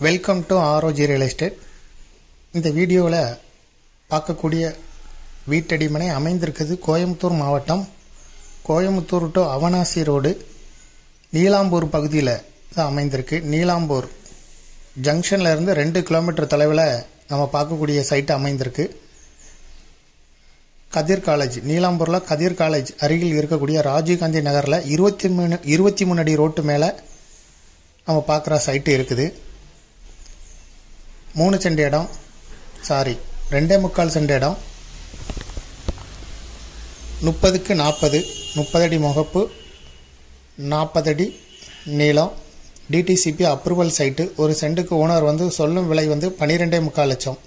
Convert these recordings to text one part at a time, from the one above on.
Welcome to ROG real estate. இந்த வீடியோவில் பார்க்கக்கூடிய வீட்டடிமனை அமைந்திருக்குது கோயம்புத்தூர் மாவட்டம், கோயம்புத்தூர் டு அவனாசி ரோடு, நீலாம்பூர் பகுதியில் தான் அமைந்திருக்கு. நீலாம்பூர் ஜங்ஷனில் இருந்து 2 கிலோமீட்டர் தொலைவில் நம்ம பார்க்கக்கூடிய சைட்டு அமைந்திருக்கு. கதிர் காலேஜ், நீலாம்பூரில் கதிர் காலேஜ் அருகில் இருக்கக்கூடிய ராஜீவ்காந்தி நகரில் 23 அடி ரோட்டு மேலே நம்ம பார்க்குற சைட்டு இருக்குது. 3 சென்ட் இடம், 2.25 சென்ட் இடம், 30க்கு 40, 30 அடி முகப்பு, 40 அடி நீளம், டிடிசிபி அப்ரூவல் சைட்டு. ஒரு சென்ட்டுக்கு ஓனர் சொல்லும் விலை 12.25 லட்சம்,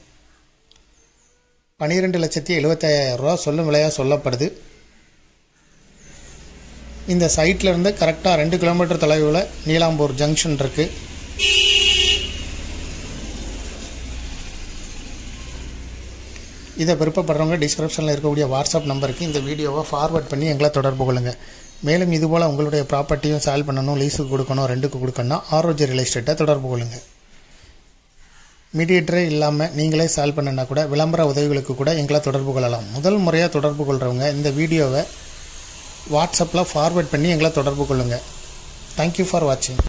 12,75,000 ரூபா சொல்லும் விலையாக சொல்லப்படுது. இந்த சைட்டில் இருந்து கரெக்டாக 2 கிலோமீட்டர் தொலைவில் நீலாம்பூர் ஜங்ஷன் இருக்குது. இதை விருப்பப்படுறவங்க டிஸ்கிரிப்ஷனில் இருக்கக்கூடிய வாட்ஸ்அப் நம்பருக்கு இந்த வீடியோவை ஃபார்வர்ட் பண்ணி எங்களை தொடர்பு கொள்ளுங்கள். மேலும் இதுபோல் உங்களுடைய ப்ராப்பர்ட்டியும் சேல் பண்ணணும், லீஸுக்கு கொடுக்கணும், ரெண்டுக்கு கொடுக்கணும்னா ஆர்ஓஜி ரியல் எஸ்டேட்டை தொடர்பு கொள்ளுங்கள். மீடியேட்டரே இல்லாமல் நீங்களே சேல் பண்ணுன்னா கூட விளம்பர உதவிகளுக்கு கூட எங்களை தொடர்பு கொள்ளலாம். முதல் முறையாக தொடர்பு கொள்கிறவங்க இந்த வீடியோவை வாட்ஸ்அப்பில் ஃபார்வர்ட் பண்ணி எங்களை தொடர்பு கொள்ளுங்கள். தேங்க்யூ ஃபார் வாட்சிங்.